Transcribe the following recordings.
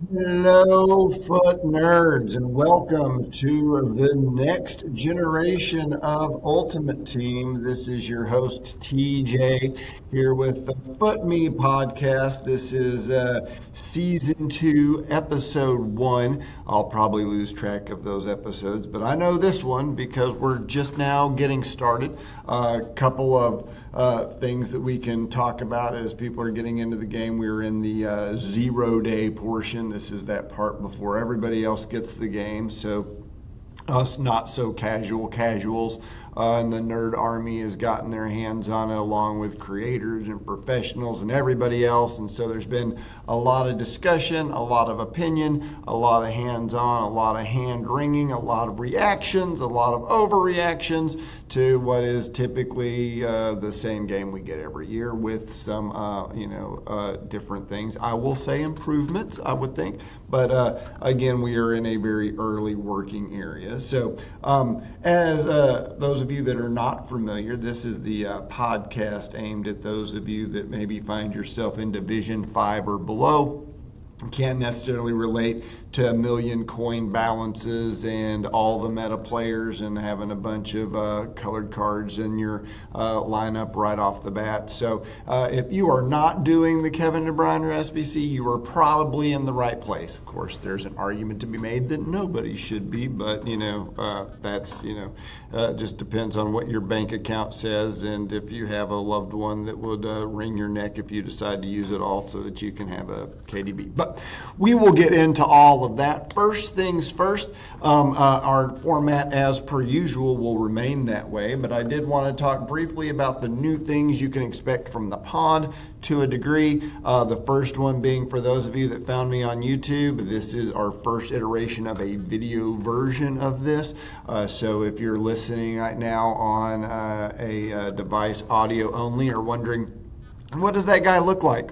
Hello, foot nerds, and welcome to the next generation of Ultimate Team. This is your host, TJ, here with the FUT Me podcast. This is season 2, episode 1. I'll probably lose track of those episodes, but I know this one because we're just now getting started. A couple of things that we can talk about as people are getting into the game. We're in the 0-day portion. This is that part before everybody else gets the game. So us not so casuals and the nerd army has gotten their hands on it along with creators and professionals and everybody else. And so there's been a lot of discussion, a lot of opinion, a lot of hands-on, a lot of hand-wringing, a lot of reactions, a lot of overreactions to what is typically the same game we get every year with some different things. I will say improvements, I would think, but again, we are in a very early working area. So as those of you that are not familiar, this is the podcast aimed at those of you that maybe find yourself in Division 5 or below. Can't necessarily relate to a million coin balances and all the meta players and having a bunch of colored cards in your lineup right off the bat. So if you are not doing the Kevin De Bruyne or SBC, you are probably in the right place. Of course, there's an argument to be made that nobody should be, but that's just depends on what your bank account says and if you have a loved one that would wring your neck if you decide to use it all so that you can have a KDB. But we will get into all of that. First things first, our format as per usual will remain that way, but I did want to talk briefly about the new things you can expect from the pod to a degree. The first one being, for those of you that found me on YouTube, this is our first iteration of a video version of this. So if you're listening right now on a device audio only or wondering, what does that guy look like?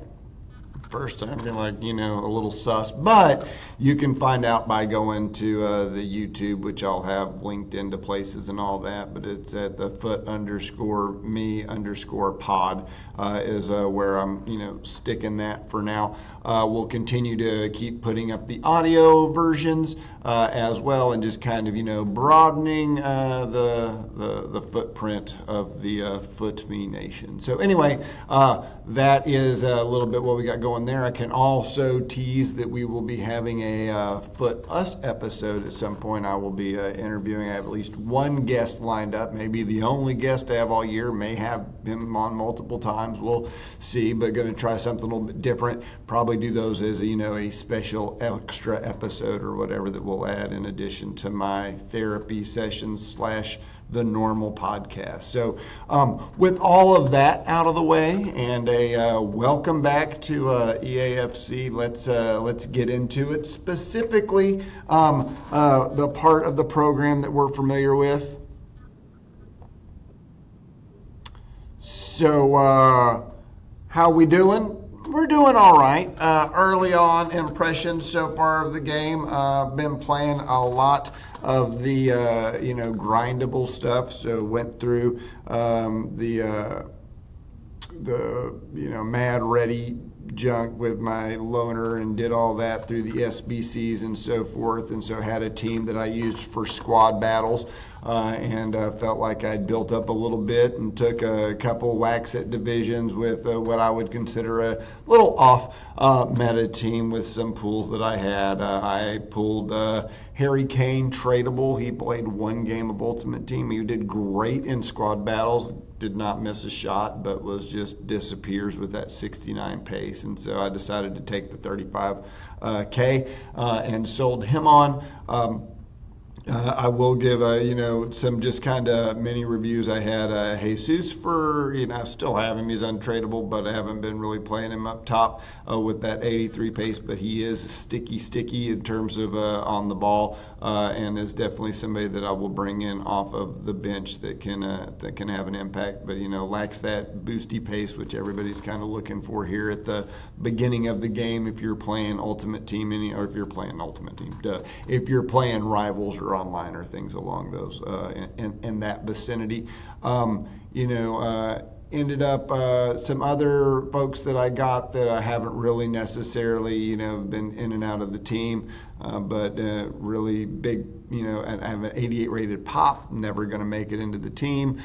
First time you're like, a little sus, but you can find out by going to the YouTube, which I'll have linked into places and all that, but it's at the FUT_me_pod is where I'm sticking that for now. We'll continue to keep putting up the audio versions as well, and just kind of broadening the footprint of the FUT Me Nation. So anyway, that is a little bit what we got going there. I can also tease that we will be having a FUT Us episode at some point. I will be interviewing. I have at least one guest lined up, maybe the only guest I have all year. May have him on multiple times. We'll see, but going to try something a little bit different. Probably do those as a special extra episode or whatever that we'll add in addition to my therapy sessions / the normal podcast. So with all of that out of the way and a welcome back to EAFC, let's get into it. Specifically, the part of the program that we're familiar with. So how we doing? We're doing all right. Early on impressions so far of the game. Been playing a lot of the grindable stuff. So went through the mad ready junk with my loaner and did all that through the SBCs and so forth, and so had a team that I used for squad battles and felt like I'd built up a little bit and took a couple whacks at divisions with what I would consider a little off meta team with some pools that I had. I pulled Harry Kane tradable. He played one game of Ultimate Team. He did great in squad battles, did not miss a shot, but was just disappears with that 69 pace. And so I decided to take the 35K and sold him on. I will give some just kind of mini reviews. I had Jesus for, I still have him. He's untradeable, but I haven't been really playing him up top with that 83 pace, but he is sticky in terms of on the ball and is definitely somebody that I will bring in off of the bench that can have an impact, but lacks that boosty pace, which everybody's kind of looking for here at the beginning of the game if you're playing Ultimate Team, or if you're playing Ultimate Team, if you're playing Rivals or online or things along those in that vicinity. ended up some other folks that I got that I haven't really necessarily, been in and out of the team, but really big, I have an 88 rated pop, never going to make it into the team.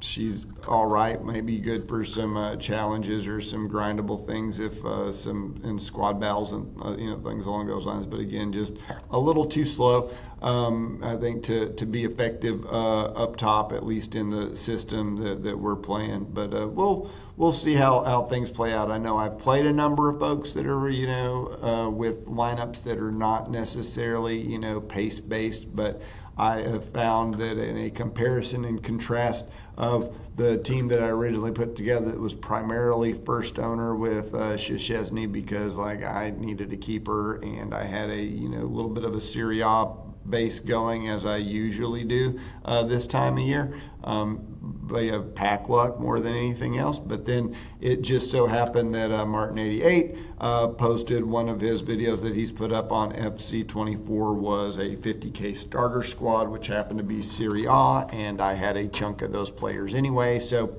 She's all right, maybe good for some challenges or some grindable things if some in squad battles and things along those lines. But again, just a little too slow, I think, to be effective up top, at least in the system that we're playing. But we'll see how things play out. I know I've played a number of folks that are with lineups that are not necessarily pace based, but I have found that in a comparison and contrast of the team that I originally put together, that was primarily first owner with Szczesny, because I needed a keeper and I had a little bit of a Serie A base going, as I usually do this time of year. But you have pack luck more than anything else. But then it just so happened that Martin88 posted one of his videos that he's put up on FC24 was a 50K starter squad, which happened to be Serie A, and I had a chunk of those players anyway. So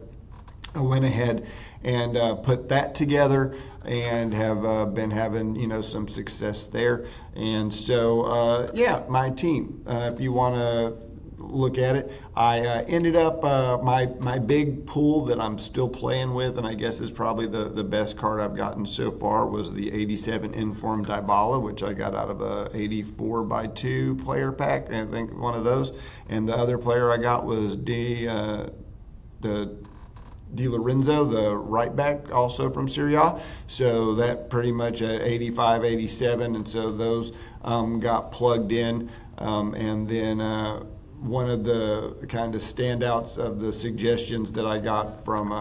I went ahead and put that together and have been having some success there. And so my team, if you want to look at it, I ended up my big pool that I'm still playing with, and I guess is probably the best card I've gotten so far, was the 87 Informed Dybala, which I got out of a 84x2 player pack, I think one of those. And the other player I got was Di Lorenzo, the right back, also from Serie A. So that pretty much at 85, 87, and so those got plugged in. And then one of the kind of standouts of the suggestions that I got from,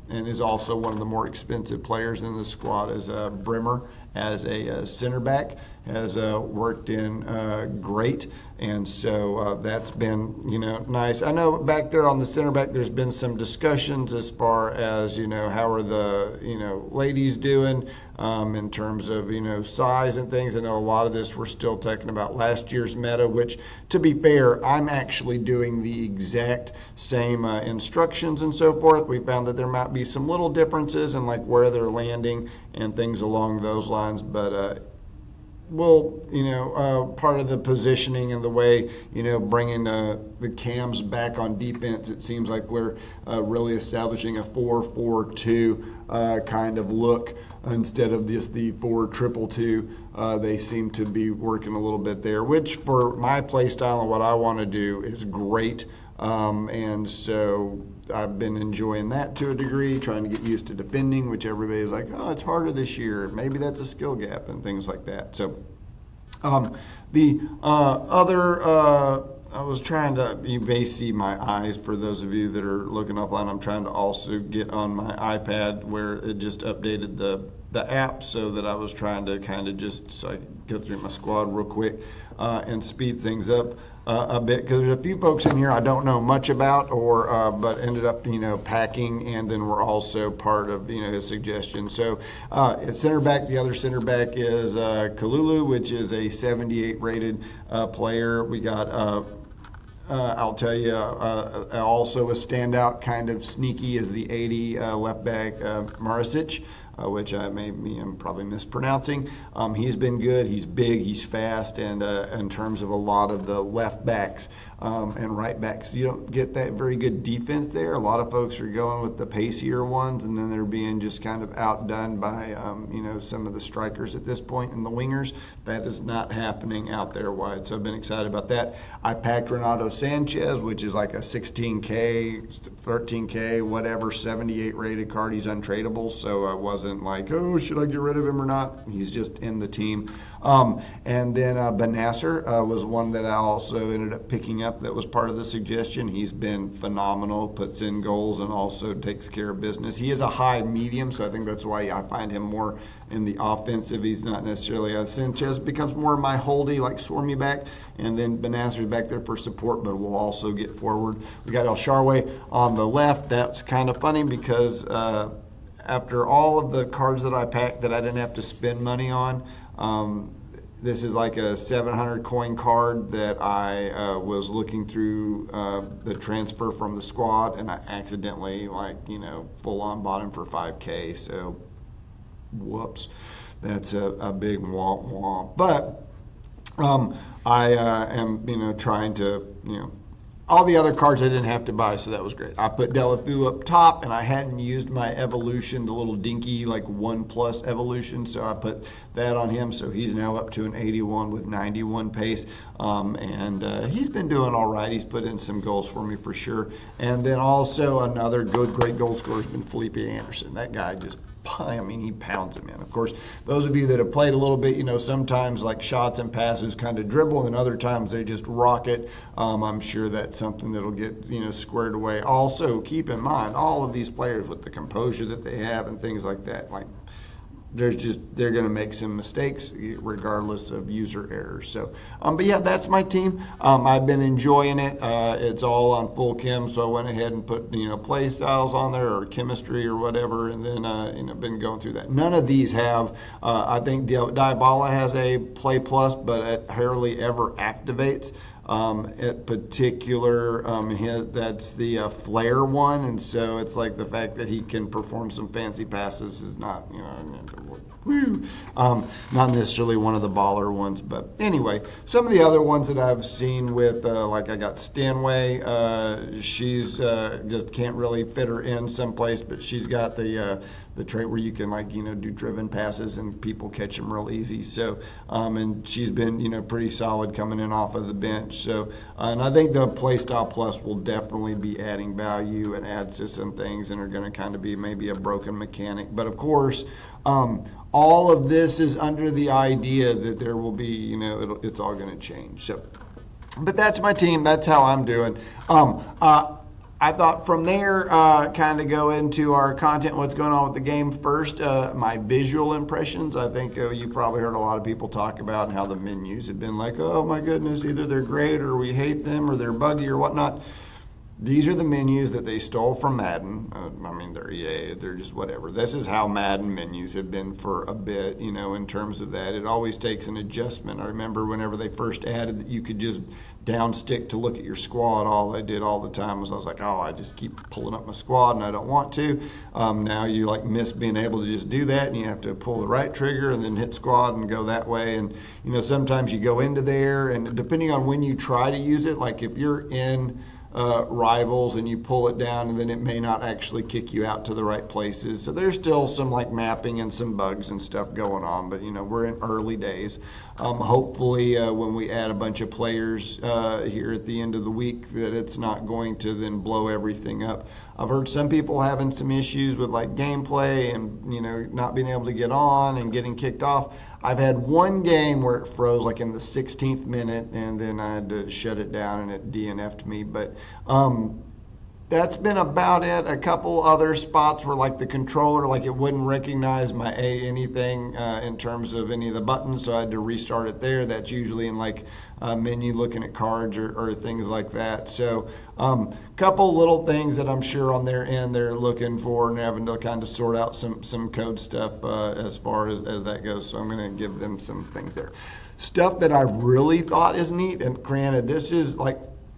and is also one of the more expensive players in the squad, is Bremer as a center back. Has worked in great, and so that's been nice. I know back there on the center back there's been some discussions as far as how are the ladies doing in terms of size and things. I know a lot of this we're still talking about last year's meta, which, to be fair, I'm actually doing the exact same instructions and so forth. We found that there might be some little differences in where they're landing and things along those lines, but part of the positioning and the way, bringing the cams back on defense, it seems like we're really establishing a 4-4-2 kind of look instead of just the 4-2-2-2. They seem to be working a little bit there, which for my play style and what I want to do is great. And so I've been enjoying that to a degree, trying to get used to defending, which everybody's like, oh, it's harder this year. Maybe that's a skill gap and things like that. So the other, I was trying to, you may see my eyes for those of you that are looking up on, I'm trying to also get on my iPad where it just updated the app, so that I was trying to kind of just, so I could go through my squad real quick and speed things up a bit, because there's a few folks in here I don't know much about, or but ended up packing, and then we're also part of his suggestion. So at center back, the other center back is Kalulu, which is a 78 rated player. We got I'll tell you, also a standout, kind of sneaky, is the 80 left back Marisic, which I'm probably mispronouncing. He's been good. He's big. He's fast. And in terms of a lot of the left backs and right backs, you don't get that very good defense there. A lot of folks are going with the pacier ones, and then they're being just kind of outdone by some of the strikers at this point and the wingers. That is not happening out there wide. So I've been excited about that. I packed Renato Sanchez, which is like a 16K, 13K, whatever, 78 rated card. He's untradeable, so I wasn't like, oh, should I get rid of him or not? He's just in the team. And then Benasser was one that I also ended up picking up that was part of the suggestion. He's been phenomenal, puts in goals and also takes care of business. He is a high medium, so I think that's why I find him more in the offensive. He's not necessarily Sanchez becomes more of my holdy, like Swarmy back, and then Benasser's back there for support, but will also get forward. We got El Sharway on the left. That's kind of funny because after all of the cards that I packed that I didn't have to spend money on, This is like a 700 coin card that I was looking through the transfer from the squad, and I accidentally, full on bought him for 5K. So, whoops, that's a big womp womp. But I am, trying to, all the other cards I didn't have to buy, so that was great. I put Delafu up top, and I hadn't used my evolution, the little dinky 1+ evolution, so I put that on him. So he's now up to an 81 with 91 pace, and he's been doing all right. He's put in some goals for me for sure. And then also another great goal scorer has been Felipe Anderson. That guy just, he pounds him in. Of course, those of you that have played a little bit, sometimes shots and passes kind of dribble, and other times they just rock it. I'm sure that's something that'll get, squared away. Also, keep in mind, all of these players with the composure that they have and things like that, they're going to make some mistakes regardless of user errors. So, but yeah, that's my team. I've been enjoying it. It's all on full chem, so I went ahead and put play styles on there or chemistry or whatever, and then been going through that. None of these have. I think Dybala has a play plus, but it hardly ever activates. At particular, that's the Flair one, and so it's the fact that he can perform some fancy passes is not, not necessarily one of the baller ones. But anyway, some of the other ones that I've seen with, I got Stanway. She's just can't really fit her in someplace, but she's got the trait where you can do driven passes and people catch them real easy. So and she's been pretty solid coming in off of the bench. So and I think the Playstyle Plus will definitely be adding value and add to some things and are going to kind of be maybe a broken mechanic. But of course, all of this is under the idea that there will be it's all going to change. So, but that's my team. That's how I'm doing. I thought from there, kind of go into our content, what's going on with the game first. My visual impressions. I think you probably heard a lot of people talk about how the menus have been oh my goodness, either they're great or we hate them or they're buggy or whatnot. These are the menus that they stole from Madden. They're EA, they're just whatever. This is how Madden menus have been for a bit, in terms of that. It always takes an adjustment. I remember whenever they first added that you could just down stick to look at your squad, all I did all the time was I was I just keep pulling up my squad and I don't want to. Now you miss being able to just do that, and you have to pull the right trigger and then hit squad and go that way. And, sometimes you go into there, and depending on when you try to use it, if you're in Rivals and you pull it down, and then it may not actually kick you out to the right places. So there's still some mapping and some bugs and stuff going on, but we're in early days. Hopefully when we add a bunch of players here at the end of the week, that it's not going to then blow everything up. I've heard some people having some issues with gameplay and not being able to get on and getting kicked off. I've had one game where it froze in the 16th minute, and then I had to shut it down and it DNF'd me. But that's been about it. A couple other spots where the controller, it wouldn't recognize my anything in terms of any of the buttons, so I had to restart it there. That's usually in menu looking at cards or things like that. So couple little things that I'm sure on their end they're looking for and having to kind of sort out some code stuff as far as that goes. So I'm going to give them some things there. Stuff that I've really thought is neat, and granted, this is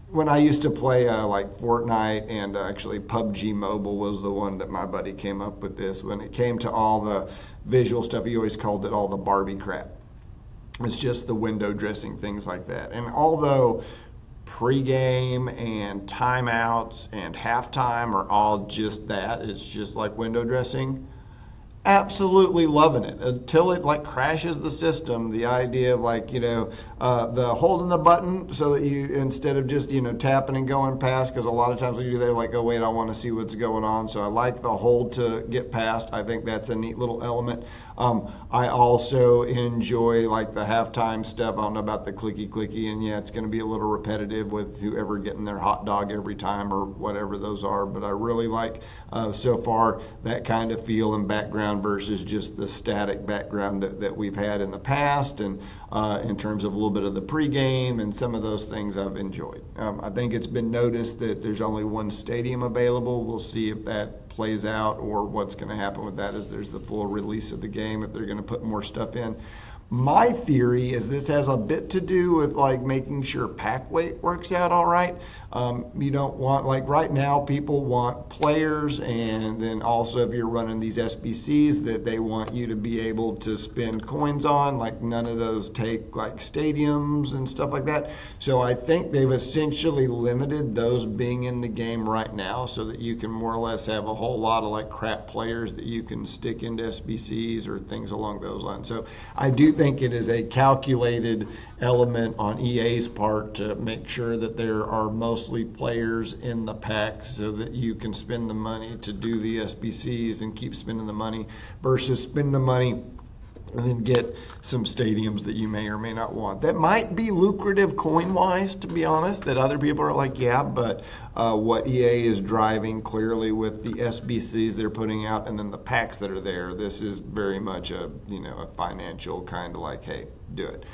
when I used to play Fortnite, and actually PUBG Mobile was the one that my buddy came up with this. When it came to all the visual stuff, he always called it all the Barbie crap. It's just the window dressing, things like that. And although pregame and timeouts and halftime are all just that, it's just like window dressing, absolutely loving it until it crashes the system. The idea of the holding the button so that you, instead of just tapping and going past, because a lot of times when you do that, oh wait, I want to see what's going on. So I like the hold to get past. I think that's a neat little element. I also enjoy the halftime stuff. I don't know about the clicky, and yeah, it's going to be a little repetitive with whoever getting their hot dog every time or whatever those are, but I really like so far that kind of feel and background versus just the static background that we've had in the past, and in terms of a little bit of the pregame and some of those things I've enjoyed. I think it's been noticed that there's only one stadium available. We'll see if that plays out or what's going to happen with that as there's the full release of the game, if they're going to put more stuff in. My theory is this has a bit to do with like making sure pack weight works out all right. You don't want, like right now, people want players, and then also if you're running these SBCs that they want you to be able to spend coins on, like none of those take like stadiums and stuff like that. So I think they've essentially limited those being in the game right now so that you can more or less have a whole lot of like crap players that you can stick into SBCs or things along those lines. So I do think it is a calculated element on EA's part to make sure that there are mostly players in the packs so that you can spend the money to do the SBCs and keep spending the money versus spend the money and then get some stadiums that you may or may not want. That might be lucrative coin-wise, to be honest, that other people are like, yeah, but what EA is driving clearly with the SBCs they're putting out and then the packs that are there, this is very much a financial kind of like, hey, do it.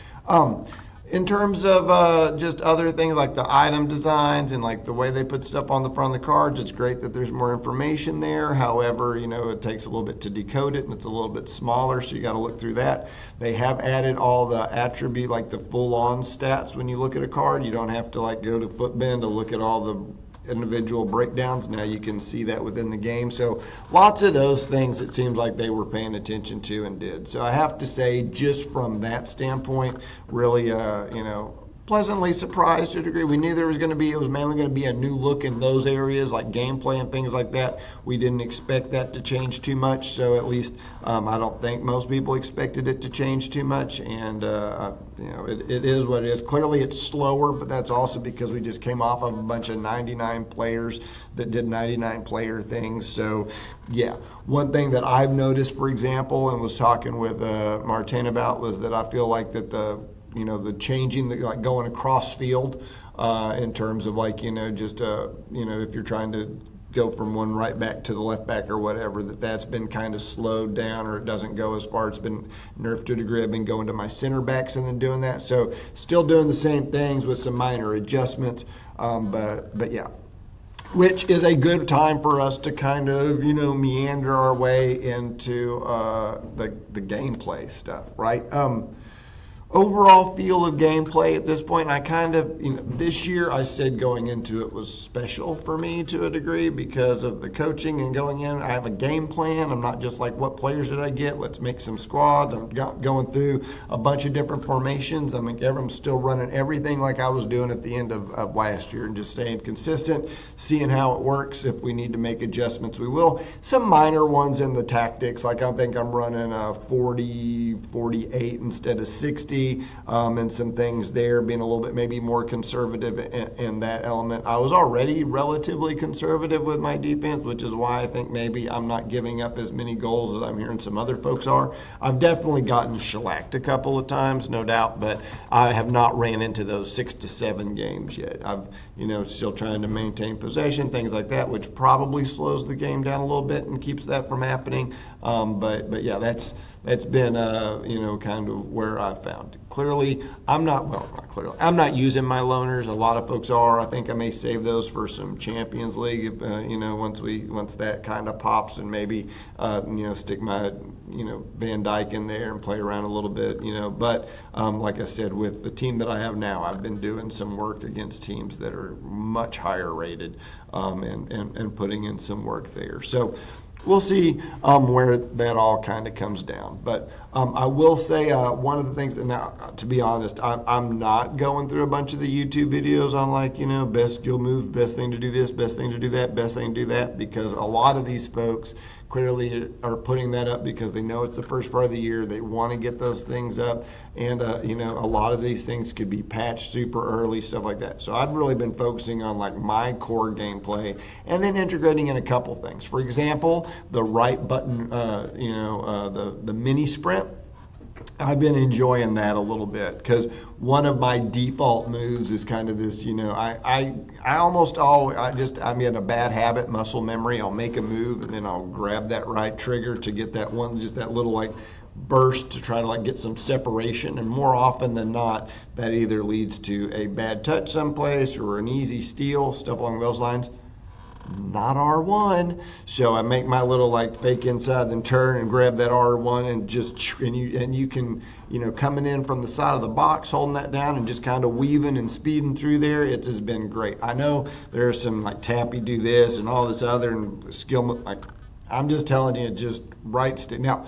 In terms of just other things like the item designs and like the way they put stuff on the front of the cards, it's great that there's more information there. However, it takes a little bit to decode it and it's a little bit smaller, so you got to look through that. They have added all the attribute, like the full-on stats when you look at a card. You don't have to like go to Footbin to look at all the individual breakdowns. Now you can see that within the game. So lots of those things it seems like they were paying attention to and did. So I have to say, just from that standpoint, really, pleasantly surprised to a degree. We knew it was mainly going to be a new look in those areas like gameplay and things like that. We didn't expect that to change too much, so at least I don't think most people expected it to change too much, and it is what it is. Clearly it's slower, but that's also because we just came off of a bunch of 99 players that did 99 player things. So yeah, one thing that I've noticed, for example, and was talking with Martin about, was that I feel like that the changing, like going across field in terms of like, if you're trying to go from one right back to the left back or whatever, that's been kind of slowed down, or it doesn't go as far. It's been nerfed to a degree. I've been going to my center backs and then doing that. So still doing the same things with some minor adjustments. But yeah, which is a good time for us to kind of, meander our way into the gameplay stuff, right? Overall feel of gameplay at this point, I kind of, this year I said going into it was special for me to a degree because of the coaching and going in. I have a game plan. I'm not just like, what players did I get? Let's make some squads. I'm going through a bunch of different formations. I'm still running everything like I was doing at the end of last year and just staying consistent, seeing how it works. If we need to make adjustments, we will. Some minor ones in the tactics, like I think I'm running 40, 48 instead of 60. And some things there, being a little bit maybe more conservative in that element. I was already relatively conservative with my defense, which is why I think maybe I'm not giving up as many goals as I'm hearing some other folks are. I've definitely gotten shellacked a couple of times, no doubt, but I have not ran into those 6 to 7 games yet. I've still trying to maintain possession, things like that, which probably slows the game down a little bit and keeps that from happening. But yeah, that's been kind of where I found it. Clearly, I'm not using my loaners. A lot of folks are. I think I may save those for some Champions League, once that kind of pops, and maybe stick my Van Dijk in there and play around a little bit, But like I said, with the team that I have now, I've been doing some work against teams that are much higher rated, and putting in some work there. So we'll see where that all kind of comes down. But I will say one of the things that, now, to be honest, I'm not going through a bunch of the YouTube videos on like, best skill move, best thing to do this, best thing to do that, best thing to do that, because a lot of these folks clearly are putting that up because they know it's the first part of the year. They want to get those things up, and a lot of these things could be patched super early, stuff like that. So I've really been focusing on like my core gameplay and then integrating in a couple things. For example, the right button, the mini sprint. I've been enjoying that a little bit because one of my default moves is kind of this, I almost always, I'm in a bad habit, muscle memory. I'll make a move and then I'll grab that right trigger to get that one, just that little like burst to try to like get some separation. And more often than not, that either leads to a bad touch someplace or an easy steal, stuff along those lines. not R1. So I make my little like fake inside, then turn and grab that R1 and you can, coming in from the side of the box, holding that down and just kind of weaving and speeding through there. It has been great. I know there's some like Tappy do this and all this other and skill, like I'm just telling you, just right stick. Now,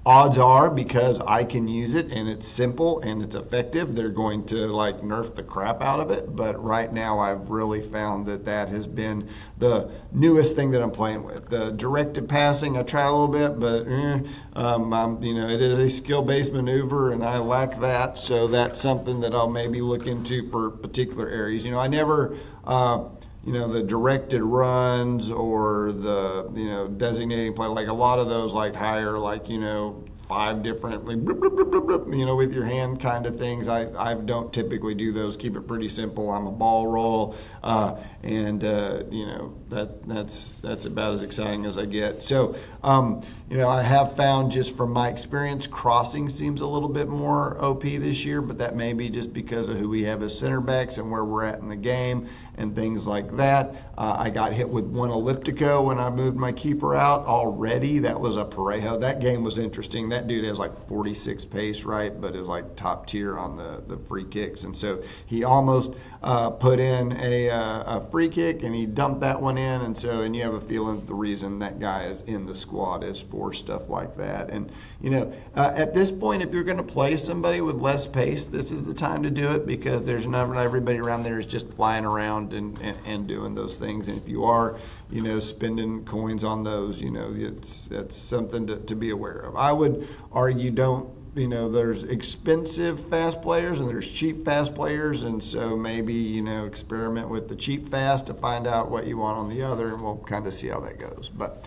odds are, because I can use it and it's simple and it's effective, they're going to like nerf the crap out of it. But right now I've really found that has been the newest thing that I'm playing with. The directed passing, I try a little bit, but it is a skill-based maneuver and I lack that. So that's something that I'll maybe look into for particular areas. I never, the directed runs or the, designating play, like a lot of those like higher, like, 5 different, like, with your hand kind of things. I don't typically do those. Keep it pretty simple. I'm a ball roll, and that's about as exciting as I get. So, I have found, just from my experience, crossing seems a little bit more OP this year, but that may be just because of who we have as center backs and where we're at in the game and things like that. I got hit with one elliptico when I moved my keeper out already. That was a Parejo. That game was interesting. That dude has like 46 pace, right, but is like top tier on the free kicks. And so he almost put in a free kick and he dumped that one in. And you have a feeling the reason that guy is in the squad is for stuff like that. And, at this point, if you're going to play somebody with less pace, this is the time to do it, because there's not everybody around there is just flying around and doing those things. And if you are, spending coins on those, that's something to be aware of. I would argue there's expensive fast players and there's cheap fast players, and so maybe, experiment with the cheap fast to find out what you want on the other, and we'll kind of see how that goes. But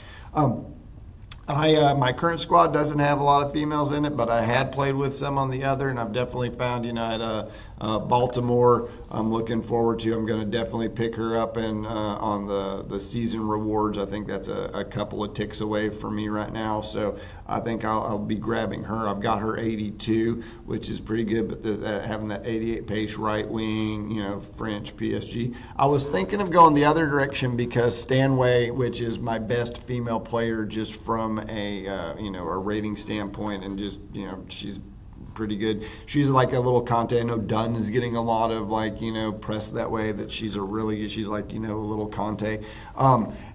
my current squad doesn't have a lot of females in it, but I had played with some on the other, and I've definitely found, at Baltimore, I'm looking forward to. I'm going to definitely pick her up on the season rewards. I think that's a couple of ticks away for me right now, so I think I'll be grabbing her. I've got her 82, which is pretty good, but having that 88 pace right wing, French PSG. I was thinking of going the other direction, because Stanway, which is my best female player just from a rating standpoint, and just, she's pretty good. She's like a little Conte. I know Dunn is getting a lot of press that way, that she's like, a little Conte.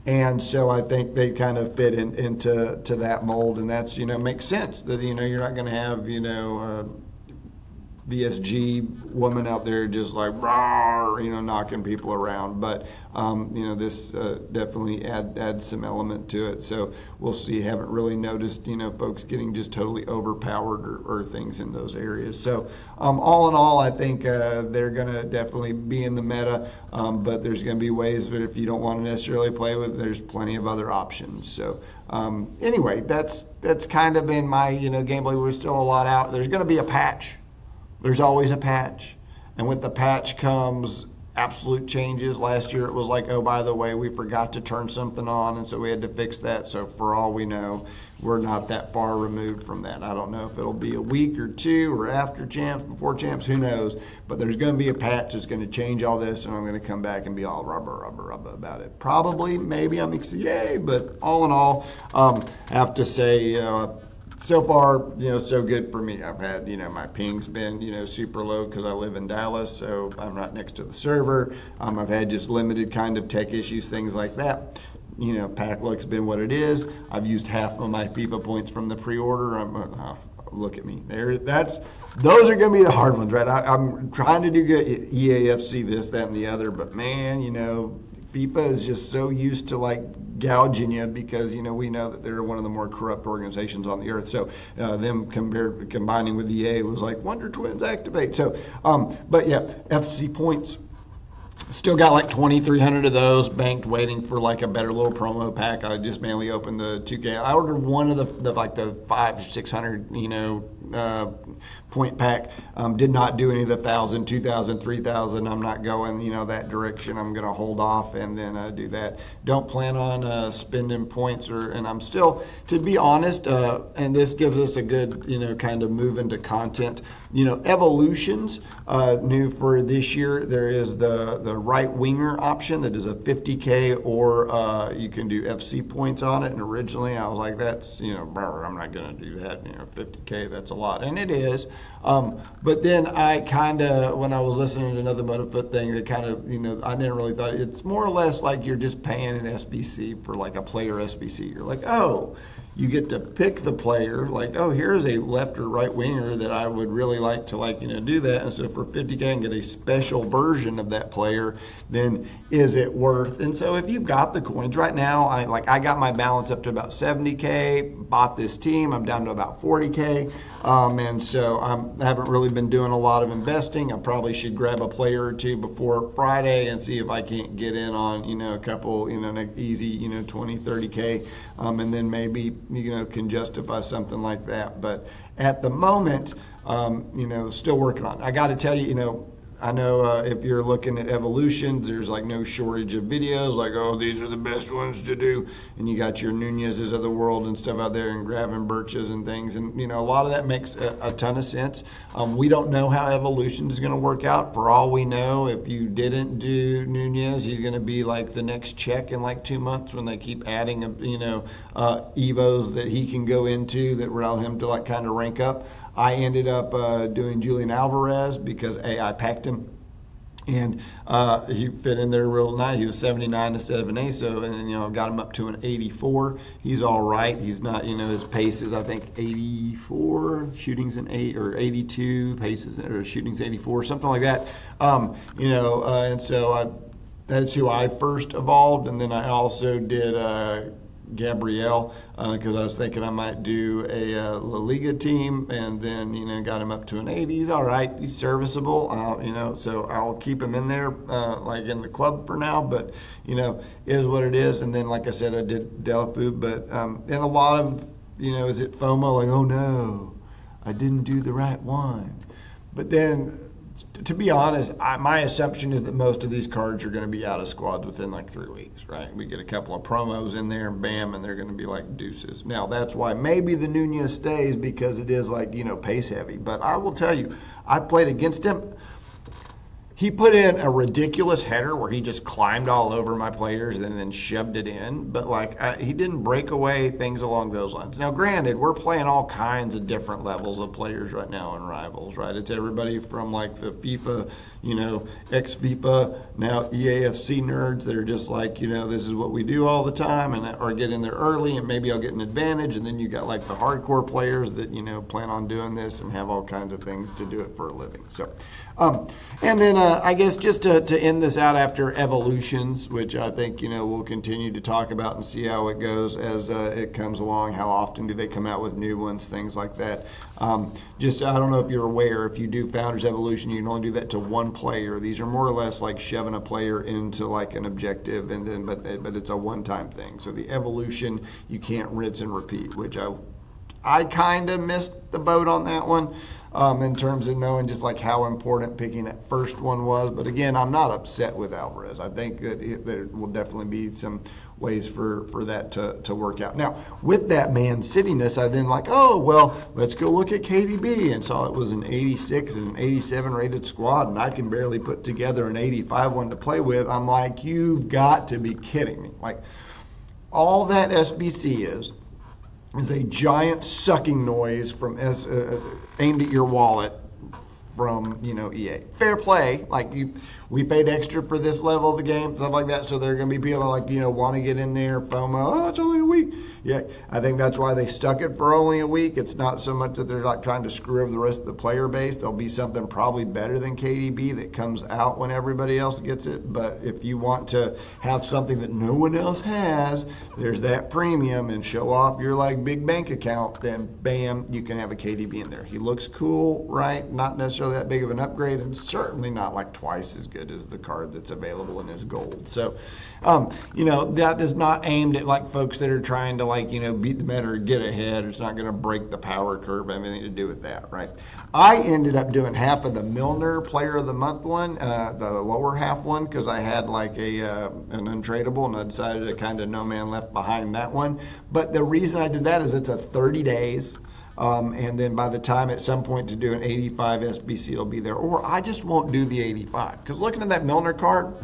And so I think they kind of fit into that mold, and that's, makes sense that, you're not going to have, VSG woman out there just like rawr, knocking people around. But this definitely adds some element to it. So we'll see. Haven't really noticed folks getting just totally overpowered or things in those areas. So all in all, I think they're gonna definitely be in the meta. But there's gonna be ways that if you don't want to necessarily play with, there's plenty of other options. So anyway, that's kind of been my gameplay. We're still a lot out. There's gonna be a patch. There's always a patch, and with the patch comes absolute changes. Last year it was like, oh, by the way, we forgot to turn something on, and so we had to fix that. So for all we know, we're not that far removed from that. I don't know if it'll be a week or two or after champs, before champs, who knows, but there's going to be a patch that's going to change all this, and I'm going to come back and be all rubber about it. Probably, maybe I'm yay, but all in all, I have to say, so far, so good for me. I've had, my ping's been, super low because I live in Dallas, so I'm right next to the server. I've had just limited kind of tech issues, things like that. Pack luck's been what it is. I've used half of my FIFA points from the pre-order. Look at me. Those are going to be the hard ones, right? I'm trying to do good. EAFC, this, that, and the other, but man, FIFA is just so used to gouging you, because we know that they're one of the more corrupt organizations on the earth. So them combining with EA was like Wonder Twins activate. So but yeah, FC points. Still got like 2,300 of those banked, waiting for a better little promo pack. I just mainly opened the 2K. I ordered one of the 500 or 600 point pack. Did not do any of the 1,000, 2,000, 3,000. I'm not going, that direction. I'm going to hold off and then do that. Don't plan on spending points, and I'm still, to be honest, and this gives us a good, kind of move into content. Evolutions, new for this year, there is the right winger option that is a 50K, or you can do FC points on it. And originally I was like, that's, I'm not going to do that. 50K, that's a lot. And it is. But then I kind of, when I was listening to another MotoFoot thing, that kind of, I didn't really thought, it's more or less like you're just paying an SBC for like a player SBC. You're like, oh, you get to pick the player, like, oh, here's a left or right winger that I would really like to do that. And so for 50K and get a special version of that player, then is it worth? And so if you've got the coins right now, I got my balance up to about 70K, bought this team, I'm down to about 40K. And so I haven't really been doing a lot of investing. I probably should grab a player or two before Friday and see if I can't get in on, a couple, easy, 20, 30K. And then maybe, can justify something like that. But at the moment, still working on it. I got to tell you, I know if you're looking at evolutions, there's like no shortage of videos like, oh, these are the best ones to do. And you got your Nunez's of the world and stuff out there and grabbing birches and things. And, a lot of that makes a ton of sense. We don't know how evolution is going to work out. For all we know, if you didn't do Nunez, he's going to be like the next check in like 2 months when they keep adding, Evos that he can go into that allow him to like kind of rank up. I ended up doing Julian Alvarez because I packed him, and he fit in there real nice. He was 79 instead of an ASO, and got him up to an 84. He's all right. He's not, his pace is I think 84, shooting's an 8 or 82, paces or shooting's 84, something like that. And so that's who I first evolved, and then I also did Gabriel, because I was thinking I might do a La Liga team, and then got him up to an 80. He's all right. He's serviceable. So I'll keep him in there, like in the club for now. But is what it is. And then, like I said, I did Delafu, but and a lot of is it FOMO? Like, oh no, I didn't do the right one. But then, to be honest, my assumption is that most of these cards are going to be out of squads within like 3 weeks, right? We get a couple of promos in there, and bam, and they're going to be like deuces. Now, that's why maybe the Nunez stays, because it is like, pace heavy. But I will tell you, I played against him. He put in a ridiculous header where he just climbed all over my players and then shoved it in. But he didn't break away, things along those lines. Now, granted, we're playing all kinds of different levels of players right now in Rivals, right? It's everybody from like the FIFA, ex-FIFA, now EAFC nerds that are just like, this is what we do all the time, and or get in there early and maybe I'll get an advantage. And then you got like the hardcore players that, plan on doing this and have all kinds of things to do it for a living. So, and then I guess just to end this out after evolutions, which I think, we'll continue to talk about and see how it goes as it comes along. How often do they come out with new ones, things like that. Just, I don't know if you're aware, if you do Founders Evolution, you can only do that to one player. These are more or less like shoving a player into like an objective, and then but it's a one-time thing. So the evolution, you can't rinse and repeat, which I kind of missed the boat on that one. In terms of knowing just like how important picking that first one was. But again, I'm not upset with Alvarez. I think that there will definitely be some ways for that to work out. Now, with that Man City-ness, I then like, oh, well, let's go look at KDB, and saw it was an 86 and an 87 rated squad, and I can barely put together an 85 one to play with. I'm like, you've got to be kidding me. Like, all that SBC is a giant sucking noise from aimed at your wallet from EA. Fair play, like we paid extra for this level of the game, stuff like that. So there are going to be people like want to get in there, FOMO. Oh, it's only a week. Yeah, I think that's why they stuck it for only a week. It's not so much that they're like trying to screw over the rest of the player base. There'll be something probably better than KDB that comes out when everybody else gets it. But if you want to have something that no one else has, there's that premium, and show off your like big bank account, then bam, you can have a KDB in there. He looks cool, right? Not necessarily necessarily that big of an upgrade, and certainly not like twice as good as the card that's available in his gold. So, that is not aimed at like folks that are trying to like, beat the meta or get ahead. It's not going to break the power curve, anything to do with that, right? I ended up doing half of the Milner Player of the Month one, the lower half one, because I had like an untradeable, and I decided to kind of no man left behind that one. But the reason I did that is it's a 30 days. And then by the time at some point to do an 85 SBC, it'll be there. Or I just won't do the 85. Because looking at that Milner card,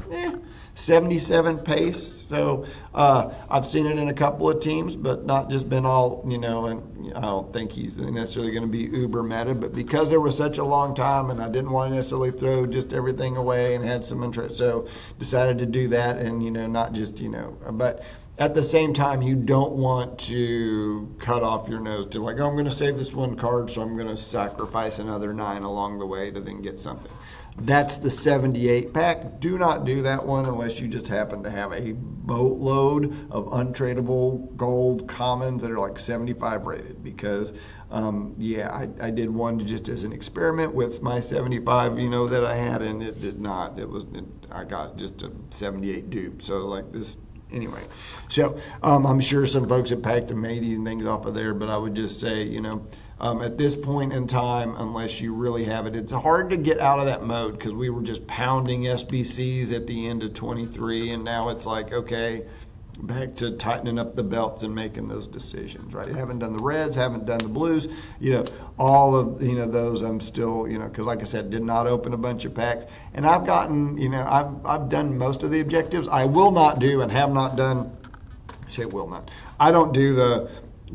77 pace. So I've seen it in a couple of teams, but not just been all, and I don't think he's necessarily going to be uber meta. But because there was such a long time and I didn't want to necessarily throw just everything away and had some interest, so decided to do that and, not just, but at the same time, you don't want to cut off your nose to like, oh, I'm going to save this one card, so I'm going to sacrifice another 9 along the way to then get something. That's the 78 pack. Do not do that one unless you just happen to have a boatload of untradeable gold commons that are like 75 rated. Because, I did one just as an experiment with my 75, that I had, and it did not. I got just a 78 dupe. So like this. Anyway, so I'm sure some folks have packed a matey and things off of there, but I would just say, at this point in time, unless you really have it, it's hard to get out of that mode because we were just pounding SBCs at the end of 23, and now it's like, okay, back to tightening up the belts and making those decisions, right? Haven't done the reds, haven't done the blues, all of, those I'm still, because like I said, did not open a bunch of packs. And I've gotten, I've done most of the objectives. I will not do and have not done, I don't do the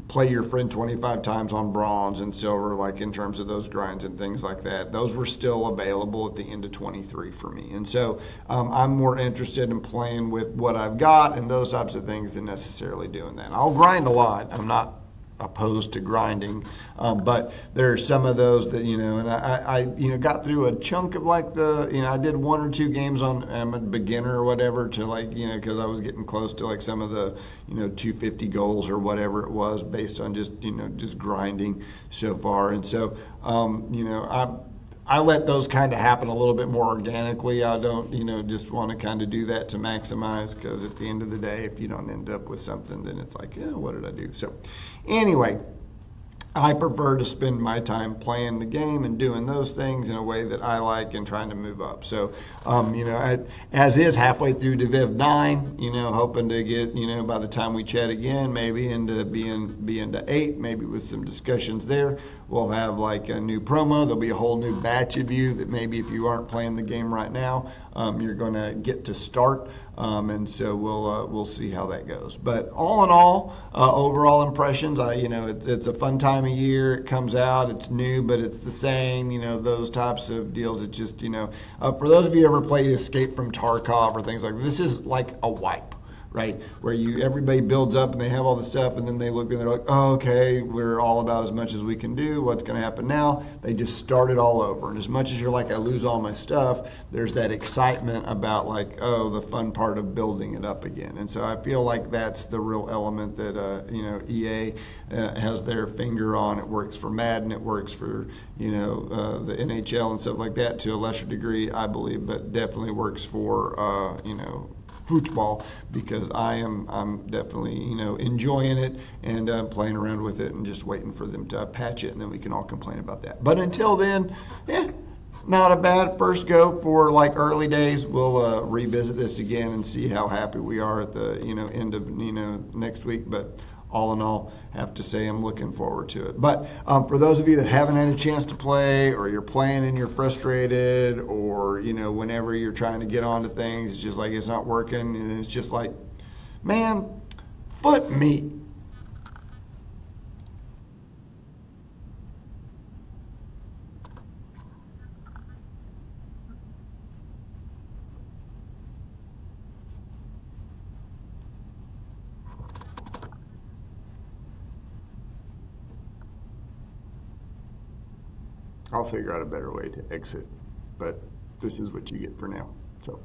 play your friend 25 times on bronze and silver, like in terms of those grinds and things like that. Those were still available at the end of 23 for me. And so I'm more interested in playing with what I've got and those types of things than necessarily doing that. I'll grind a lot. I'm not opposed to grinding, but there are some of those that, and I got through a chunk of like I did 1 or 2 games on, I'm a beginner or whatever, to like, because I was getting close to like some of the, 250 goals or whatever it was based on just, just grinding so far. And so, I let those kind of happen a little bit more organically. I don't, just want to kind of do that to maximize, because at the end of the day, if you don't end up with something, then it's like, what did I do? So anyway, I prefer to spend my time playing the game and doing those things in a way that I like and trying to move up. So, as is halfway through Diviv 9, hoping to get, by the time we chat again, maybe into being to 8, maybe with some discussions there. We'll have like a new promo. There'll be a whole new batch of you that maybe if you aren't playing the game right now, you're going to get to start. And so we'll see how that goes. But all in all, overall impressions, it's a fun time of year. It comes out, it's new, but it's the same. Those types of deals. It's just for those of you who ever played Escape from Tarkov or things like this is like a wipe. Right, where everybody builds up and they have all the stuff, and then they look and they're like, oh, okay, we're all about as much as we can do. What's going to happen now? They just start it all over. And as much as you're like, I lose all my stuff, there's that excitement about like, oh, the fun part of building it up again. And so I feel like that's the real element that EA has their finger on. It works for Madden, it works for the NHL and stuff like that to a lesser degree, I believe, but definitely works for football, because I'm definitely enjoying it and playing around with it and just waiting for them to patch it, and then we can all complain about that. But until then, not a bad first go for like early days. We'll revisit this again and see how happy we are at the end of next week. But all in all, have to say I'm looking forward to it. But for those of you that haven't had a chance to play, or you're playing and you're frustrated, or whenever you're trying to get onto things, it's just like it's not working, and it's just like, man, FUT Me. I'll figure out a better way to exit, but this is what you get for now. So.